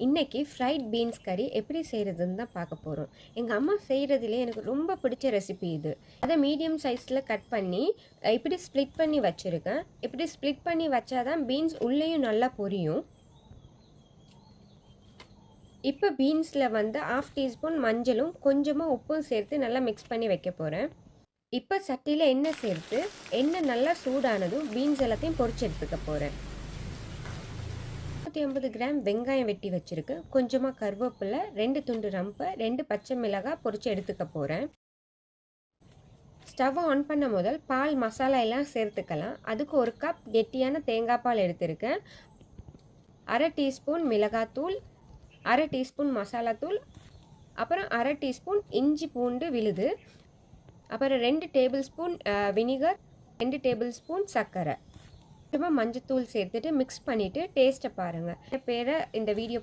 இன்னைக்கு fried beans கறி எப்படி செய்கிறதுன்னு தான் பார்க்க போகிறோம். எங்கள் அம்மா செய்கிறதுலே எனக்கு ரொம்ப பிடிச்ச ரெசிபி இது. அதை மீடியம் சைஸில் கட் பண்ணி இப்படி ஸ்ப்ளிட் பண்ணி வச்சுருக்கேன். இப்படி ஸ்ப்ளிட் பண்ணி வச்சாதான் பீன்ஸ் உள்ளேயும் நல்லா பொரியும். இப்போ பீன்ஸில் வந்து 1/2 டீஸ்பூன் மஞ்சளும் கொஞ்சமாக உப்பும் சேர்த்து நல்லா மிக்ஸ் பண்ணி வைக்க போகிறேன். இப்போ சட்டியில் எண்ணெய் சேர்த்து எண்ணெய் நல்லா சூடானதும் பீன்ஸ் எல்லாத்தையும் பொரிச்சு எடுத்துக்க போகிறேன். 150 கிராம் வெங்காயம் வெட்டி வச்சுருக்கேன். கொஞ்சமாக கருவேப்பிலை, 2 துண்டு ரம்பை, 2 பச்சை மிளகாய் பொரிச்சு எடுத்துக்க போகிறேன். ஸ்டவ் ஆன் பண்ண முதல் பால் மசாலா எல்லாம் சேர்த்துக்கலாம். அதுக்கு 1 கப் கெட்டியான தேங்காய் பால் எடுத்திருக்கேன். 1/2 டீஸ்பூன் மிளகாத்தூள், 1/2 டீஸ்பூன் மசாலாத்தூள், அப்புறம் 1/2 டீஸ்பூன் இஞ்சி பூண்டு விழுது, அப்புறம் 2 table spoon vinegar, 2 table spoon சர்க்கரை, கொஞ்சமாக மஞ்சத்தூள் சேர்த்துட்டு மிக்ஸ் பண்ணிவிட்டு டேஸ்ட்டை பாருங்கள். பேரை இந்த வீடியோ